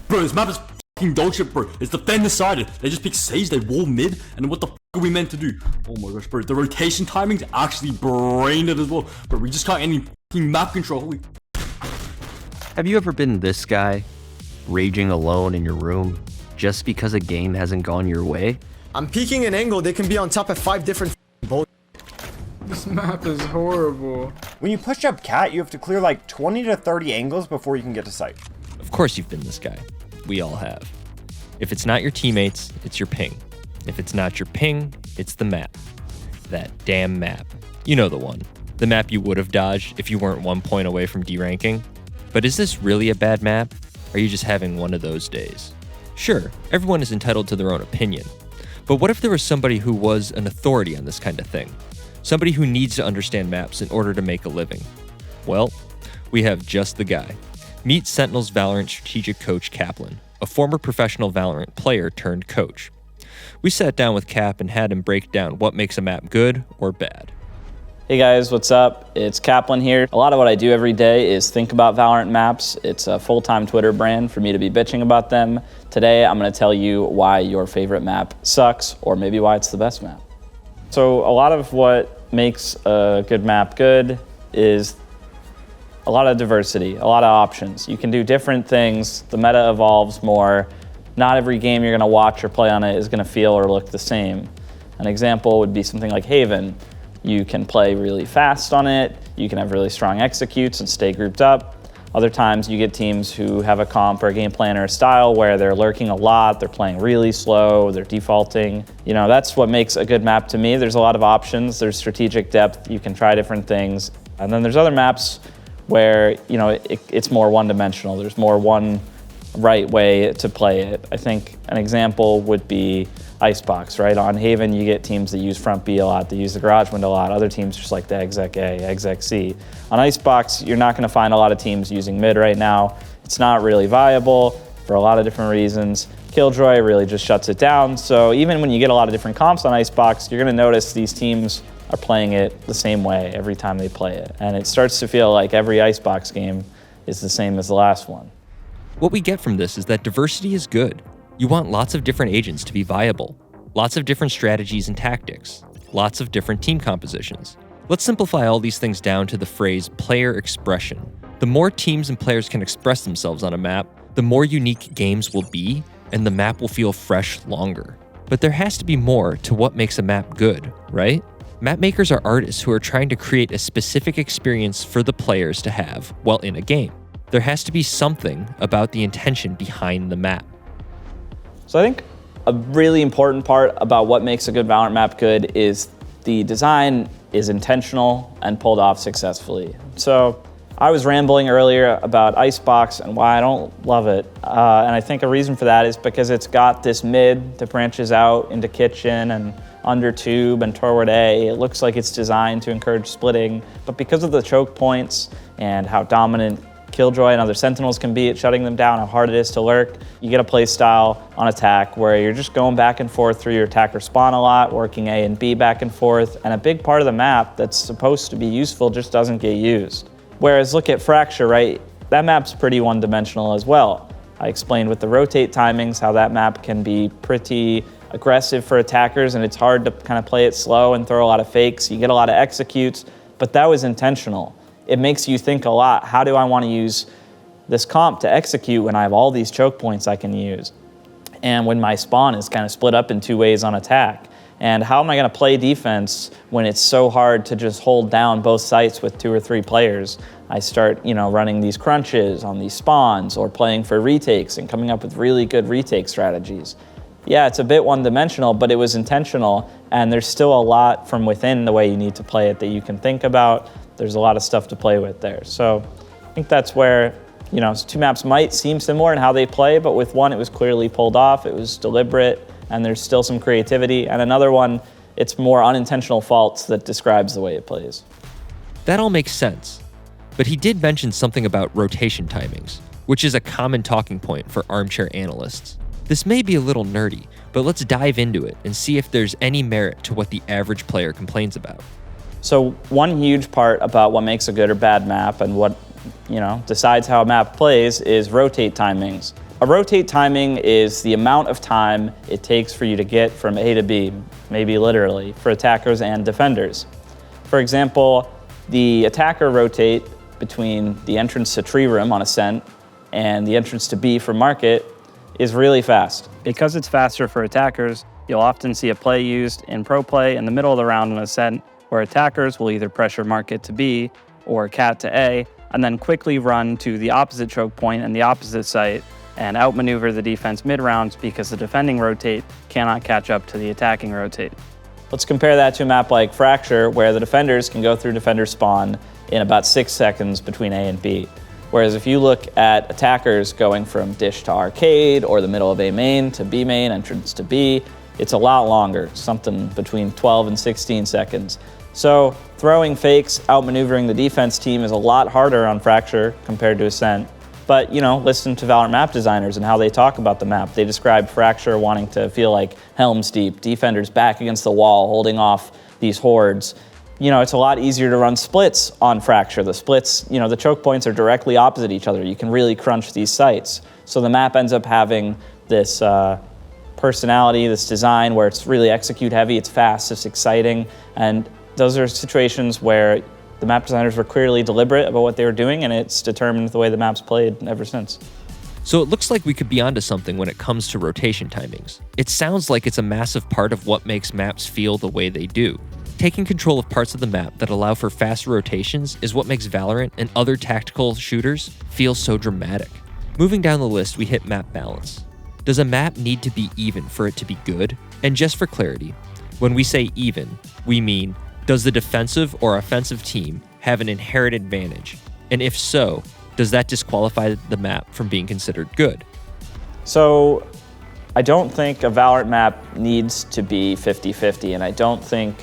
Bro, this map is fucking dog shit, bro. It's defender-sided. They just pick Sage, they wall mid, and what the are we meant to do? Oh my gosh, bro. The rotation timing's actually brain dead as well. But we just can't any fucking map control. Holy. Have you ever been this guy, raging alone in your room, just because a game hasn't gone your way? I'm peeking an angle, they can be on top of 5 different bull. This map is horrible. When you push up cat, you have to clear like 20 to 30 angles before you can get to sight. Of course you've been this guy. We all have. If it's not your teammates, it's your ping. If it's not your ping, it's the map. That damn map. You know the one. The map you would have dodged if you weren't 1 point away from deranking. But is this really a bad map? Or are you just having one of those days? Sure, everyone is entitled to their own opinion. But what if there was somebody who was an authority on this kind of thing? Somebody who needs to understand maps in order to make a living? Well, we have just the guy. Meet Sentinels Valorant strategic coach Kaplan, a former professional Valorant player turned coach. We sat down with Cap and had him break down what makes a map good or bad. Hey guys, what's up? It's Kaplan here. A lot of what I do every day is think about Valorant maps. It's a full-time Twitter brand for me to be bitching about them. Today, I'm gonna tell you why your favorite map sucks, or maybe why it's the best map. So a lot of what makes a good map good is a lot of diversity, a lot of options. You can do different things. The meta evolves more. Not every game you're gonna watch or play on it is gonna feel or look the same. An example would be something like Haven. You can play really fast on it, you can have really strong executes and stay grouped up. Other times you get teams who have a comp or a game plan or a style where they're lurking a lot, they're playing really slow, they're defaulting. You know, that's what makes a good map to me. There's a lot of options, there's strategic depth, you can try different things. And then there's other maps where, you know, it's more one-dimensional. There's more one right way to play it. I think an example would be Icebox, right? On Haven, you get teams that use front B a lot, they use the garage window a lot. Other teams just like the exec A, exec C. On Icebox, you're not gonna find a lot of teams using mid right now. It's not really viable for a lot of different reasons. Killjoy really just shuts it down. So even when you get a lot of different comps on Icebox, you're gonna notice these teams are playing it the same way every time they play it. And it starts to feel like every Icebox game is the same as the last one. What we get from this is that diversity is good. You want lots of different agents to be viable, lots of different strategies and tactics, lots of different team compositions. Let's simplify all these things down to the phrase player expression. The more teams and players can express themselves on a map, the more unique games will be, and the map will feel fresh longer. But there has to be more to what makes a map good, right? Map makers are artists who are trying to create a specific experience for the players to have while in a game. There has to be something about the intention behind the map. So I think a really important part about what makes a good Valorant map good is the design is intentional and pulled off successfully. So I was rambling earlier about Icebox and why I don't love it. And I think a reason for that is because it's got this mid that branches out into kitchen and under tube and toward A. It looks like it's designed to encourage splitting, but because of the choke points and how dominant Killjoy and other Sentinels can be at shutting them down, how hard it is to lurk, you get a play style on attack where you're just going back and forth through your attacker spawn a lot, working A and B back and forth, and a big part of the map that's supposed to be useful just doesn't get used. Whereas look at Fracture, right? That map's pretty one-dimensional as well. I explained with the rotate timings how that map can be pretty aggressive for attackers, and it's hard to kind of play it slow and throw a lot of fakes. You get a lot of executes, but that was intentional. It makes you think a lot. How do I want to use this comp to execute when I have all these choke points I can use? And when my spawn is kind of split up in two ways on attack? And how am I going to play defense when it's so hard to just hold down both sites with 2 or 3 players? I start, running these crunches on these spawns or playing for retakes and coming up with really good retake strategies. Yeah, it's a bit one-dimensional, but it was intentional, and there's still a lot from within the way you need to play it that you can think about. There's a lot of stuff to play with there. So I think that's where, 2 maps might seem similar in how they play, but with one, it was clearly pulled off, it was deliberate, and there's still some creativity. And another one, it's more unintentional faults that describes the way it plays. That all makes sense. But he did mention something about rotation timings, which is a common talking point for armchair analysts. This may be a little nerdy, but let's dive into it and see if there's any merit to what the average player complains about. So one huge part about what makes a good or bad map and what decides how a map plays is rotate timings. A rotate timing is the amount of time it takes for you to get from A to B, maybe literally, for attackers and defenders. For example, the attacker rotate between the entrance to tree room on Ascent and the entrance to B for market is really fast. Because it's faster for attackers, you'll often see a play used in pro play in the middle of the round on Ascent, where attackers will either pressure market to B or cat to A, and then quickly run to the opposite choke point and the opposite site and outmaneuver the defense mid-rounds because the defending rotate cannot catch up to the attacking rotate. Let's compare that to a map like Fracture, where the defenders can go through defender spawn in about 6 seconds between A and B. Whereas if you look at attackers going from dish to arcade or the middle of A main to B main, entrance to B, it's a lot longer, something between 12 and 16 seconds. So throwing fakes, outmaneuvering the defense team is a lot harder on Fracture compared to Ascent. But, listen to Valorant map designers and how they talk about the map. They describe Fracture wanting to feel like Helm's Deep, defenders back against the wall, holding off these hordes. It's a lot easier to run splits on Fracture. The splits, the choke points are directly opposite each other. You can really crunch these sites. So the map ends up having this personality, this design where it's really execute heavy, it's fast, it's exciting. And those are situations where the map designers were clearly deliberate about what they were doing, and it's determined the way the map's played ever since. So it looks like we could be onto something when it comes to rotation timings. It sounds like it's a massive part of what makes maps feel the way they do. Taking control of parts of the map that allow for fast rotations is what makes Valorant and other tactical shooters feel so dramatic. Moving down the list, we hit map balance. Does a map need to be even for it to be good? And just for clarity, when we say even, we mean, does the defensive or offensive team have an inherent advantage? And if so, does that disqualify the map from being considered good? So I don't think a Valorant map needs to be 50-50, and I don't think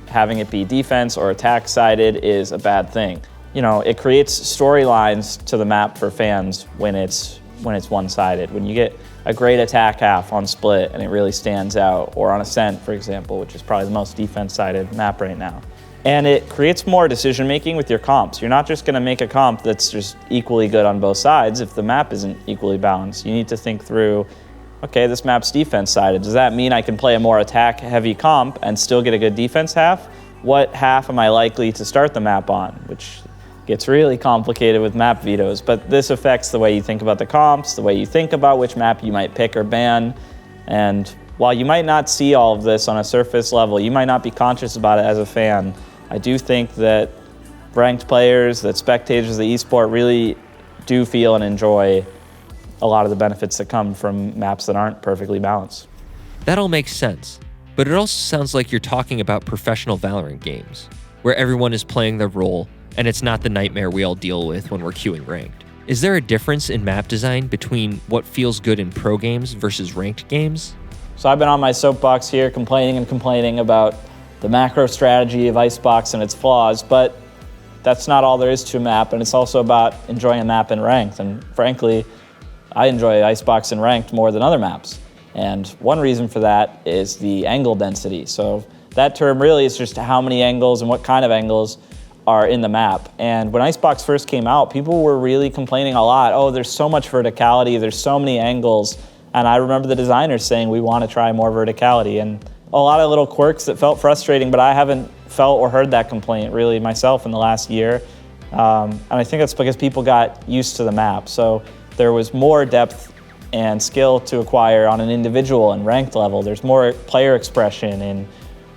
having it be defense or attack sided is a bad thing. It creates storylines to the map for fans when it's one-sided. When you get a great attack half on Split and it really stands out, or on Ascent, for example, which is probably the most defense-sided map right now. And it creates more decision-making with your comps. You're not just gonna make a comp that's just equally good on both sides if the map isn't equally balanced. You need to think through, okay, this map's defense-sided. Does that mean I can play a more attack-heavy comp and still get a good defense half? What half am I likely to start the map on? Which gets really complicated with map vetoes, but this affects the way you think about the comps, the way you think about which map you might pick or ban. And while you might not see all of this on a surface level, you might not be conscious about it as a fan, I do think that ranked players, that spectators of the esport really do feel and enjoy a lot of the benefits that come from maps that aren't perfectly balanced. That all makes sense, but it also sounds like you're talking about professional Valorant games, where everyone is playing their role and it's not the nightmare we all deal with when we're queuing ranked. Is there a difference in map design between what feels good in pro games versus ranked games? So I've been on my soapbox here complaining about the macro strategy of Icebox and its flaws, but that's not all there is to a map, and it's also about enjoying a map in ranked. And frankly, I enjoy Icebox in ranked more than other maps. And one reason for that is the angle density. So that term really is just how many angles and what kind of angles are in the map. And when Icebox first came out, people were really complaining a lot. Oh, there's so much verticality, there's so many angles. And I remember the designers saying, we want to try more verticality. And a lot of little quirks that felt frustrating, but I haven't felt or heard that complaint really myself in the last year. And I think that's because people got used to the map. So there was more depth and skill to acquire on an individual and ranked level. There's more player expression in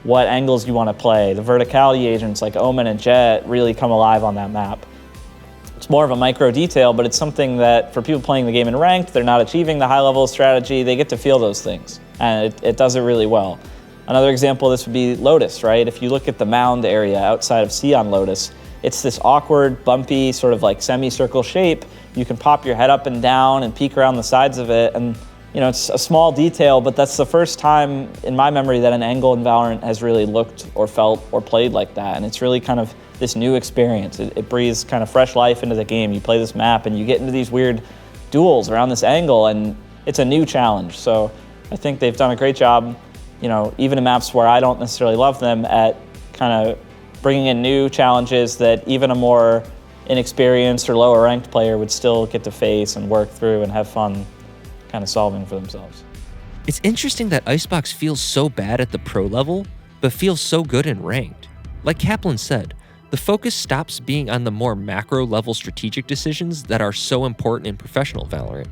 what angles you want to play. The verticality agents like Omen and Jet really come alive on that map. It's more of a micro detail, but it's something that for people playing the game in ranked, they're not achieving the high level of strategy, they get to feel those things, and it does it really well. Another example of this would be Lotus, right? If you look at the mound area outside of C on Lotus, it's this awkward, bumpy, sort of like semicircle shape. You can pop your head up and down and peek around the sides of it, and it's a small detail, but that's the first time in my memory that an angle in Valorant has really looked or felt or played like that. And it's really kind of this new experience. It breathes kind of fresh life into the game. You play this map and you get into these weird duels around this angle, and it's a new challenge. So I think they've done a great job, even in maps where I don't necessarily love them, at kind of bringing in new challenges that even a more inexperienced or lower ranked player would still get to face and work through and have fun kind of solving for themselves. It's interesting that Icebox feels so bad at the pro level, but feels so good in ranked. Like Kaplan said, the focus stops being on the more macro level strategic decisions that are so important in professional Valorant,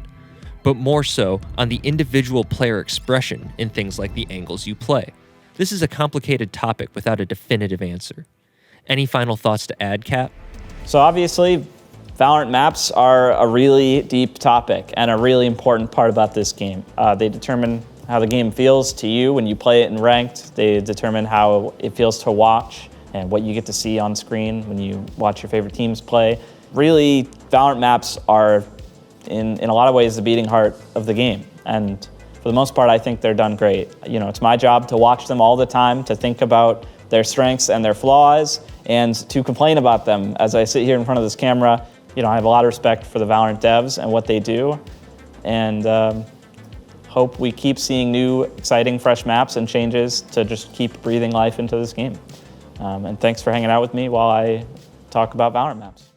but more so on the individual player expression in things like the angles you play. This is a complicated topic without a definitive answer. Any final thoughts to add, Cap? So obviously, Valorant maps are a really deep topic and a really important part about this game. They determine how the game feels to you when you play it in ranked. They determine how it feels to watch and what you get to see on screen when you watch your favorite teams play. Really, Valorant maps are, in a lot of ways, the beating heart of the game. And for the most part, I think they're done great. You know, it's my job to watch them all the time, to think about their strengths and their flaws, and to complain about them. As I sit here in front of this camera, you know, I have a lot of respect for the Valorant devs and what they do, and hope we keep seeing new, exciting, fresh maps and changes to just keep breathing life into this game. And thanks for hanging out with me while I talk about Valorant maps.